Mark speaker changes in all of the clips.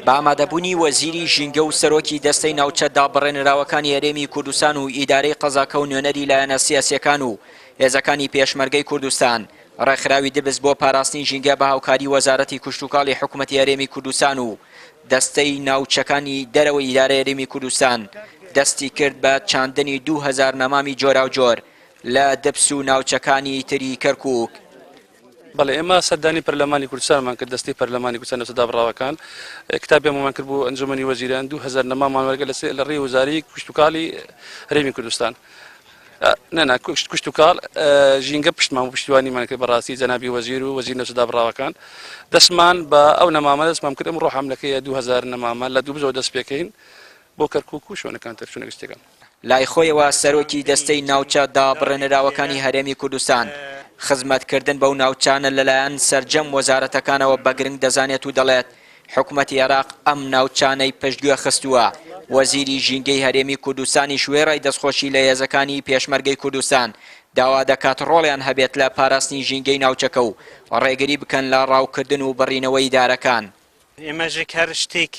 Speaker 1: بە ئامادەبوونی وەزیری ژینگە و سەرۆکی دەستەی ناوچە دابڕێنراوەکانی هەرێمی کوردستان و ئیدارەی قەزاکە و نوێنەری لایەنە سیاسیەکان و هێزەکانی پێشمەرگەی کوردستان ڕێکخراوی دەبست بۆ پاراستنی ژینگە بە هاوکاری وەزارەتی کوشتوکاڵی حکوومەتی هەرێمی کوردستان و دەستەی ناوچەکانی دەرەوەی ئیدارەی هەرێمی کوردستان دەستی کرد بە چاندنی 2000 نەمامی جۆراوجۆر لە دەبس و ناوچەکانی تری کەرکووک.
Speaker 2: بەڵێ ئێمە سەردانی پەرلەمانی کوردستانمان کرد دەستی پەرلەمانی کوردستان لە دابڕاوەکان کتابێکمان کرد بۆ ئەنجومەنی وەزیران 2000 نەمامان وەرگە لە ڕێی وەزاری کوشتوکاڵی هەرێمی کوردستان نەنا کوشتوکاڵ ژینگە پشتمان پشتیوانیمان کرد بەڕاستی جەنابی وەزیر و وەزیر نەوچە دابڕاوەکان دەستمان بە ئەو نەمامە دەستمان کرد ئەمڕۆ حەملەکەیە 2000 نەمامە لە دوو بزەوە دەست پێکەین بۆ کەرکووک و شوێنەکان تەرچوونە گشتەکان.
Speaker 1: لای خۆیەوە سەرۆکی دەستەی ناوچە دابڕێنراوەکانی هەرێمی کوردستان خزمەتکردن بەو ناوچانە لەلایەن سەرجەم وەزارەتەکانەوە بە گرنگ دەزانێت و دەڵێت حکوومەتی عێراق ئەم ناوچانەی پشتگوێ خستووە. وەزیری ژینگەی هەرێمی کوردستانی شوێڕای دەستخۆشی لە هێزەکانی پێشمەرگەی کوردستان داوا دەکات ڕۆڵیان هەبێت لە پاراستنی ژینگەی ناوچەکە و ڕێگری بکەن لە ڕاوکردن و بڕینەوەی دارەکان.
Speaker 3: ئێمەژێک هەر شتێک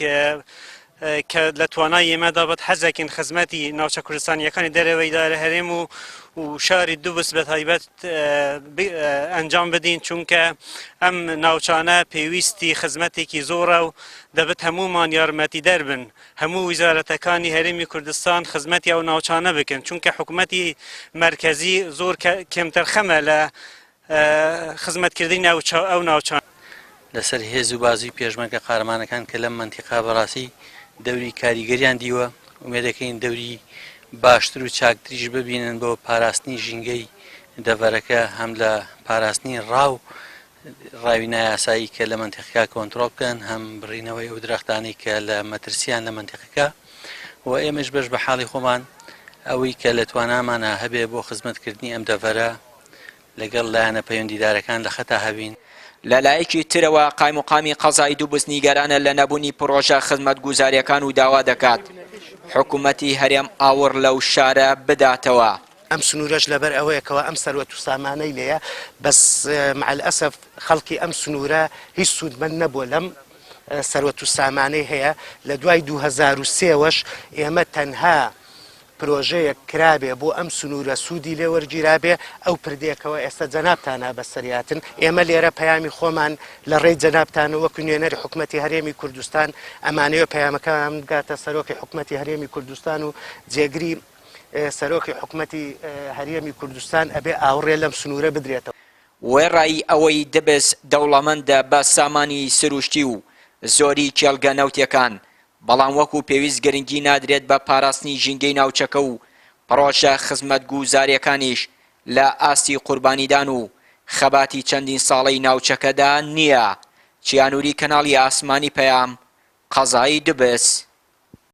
Speaker 3: کە لە توانای ئێمەدا بەت حەزەکەین خزمەتی ناوچە کوردستانیەکانی دەرەوەی دارە هەرێم و شاری دووبس بە تایبەت ئەنجام بدەین چونکە ئەم ناوچانە پێویستی خزمەتێکی زۆرە و دەبێت هەمومان یارمەتی دەربن هەموو ویزارەتەکانی هەرێمی کوردستان خزمەتی ئەو ناوچانە بکەن چونکە حکوومەتی مەرکەزی زۆر کەمتر خەمە لە خزمەتکردنی ئەو ناوچان
Speaker 4: لەسەر هێز و بازوی پێشمەرگە قارەمانەکان کە لەم مەنتیقا بەڕاستی دەوری کاریگەریان دیوە ومێدەکەین دەوری باشتر و چاکتریش ببینن بۆ پاراستنی ژینگەی دەڤەرەکە هەم لە پاراستنی ڕاوی نایاسایی کە لە مەنتیقەکە کۆنتڕۆڵ بکەن هەم بڕینەوەی ئەو درەختانەی کە لە مەترسیان لە مەنتیقەکە و ئێمەش بەش بە حاڵی خۆمان ئەوەی کە لە توانامانە هەبێ بۆ خزمەتکردنی ئەم دەڤەرە لەگەڵ لایەنە پەیوەندیدارەکان لە خەتا هەبین.
Speaker 1: لەلایەکی ترەوە قایموقامی قەزای دووبس نیگەرانە لە نەبوونی پرۆژە خزمەتگوزاریەکان و داوا دەکات حکوومەتی هەرێم ئاور لەو شارە بداتەوە.
Speaker 5: ئەم سنوورەش لەبەر ئەوەیەکەوە ئەم سەروەت و سامانەی لێیە بەس مع الأسف خەڵکی ئەم سنوورە هیچ سوودمەند نەبووە لەم سەروەت و سامانەی هەیە لە دوای 2003 ئێمە تەنها پرۆژەیەک کرابێ بۆ ئەم سنوورە سوودی لێ وەرگیرابێ ئەو پردێکەوە ئێستا جەنابتانە بەسەریاتن ئێمە لێرە پەیامی خۆمان لە ڕێی جەنابتانە وەکو نوێنەری حکوومەتی هەرێمی کوردستان ئەمانەوە پەیامەکان بگاتە سەرۆکی حکوومەتی هەرێمی کوردستان و جێگری سەرۆکی حکوومەتی هەرێمی کوردستان ئەبێ ئاوڕێ لەم سنوورە بدرێتەوە.
Speaker 1: وێڕایی ئەوەی دەبست دەوڵەمەندە بە سامانی سروشتی و زۆری کێڵگە نەوتیەکان بەڵام وەکو پێویست گرنگی نادرێت بە پاراستنی ژینگەی ناوچەکە و پرۆژە خزمەتگوزاریەکانیش لە ئاستی قوربانیدان و خەباتی چەندین ساڵەی ناوچەکەدا نییە. چیانووری کەناڵی ئاسمانی پەیام قەزای دووبس.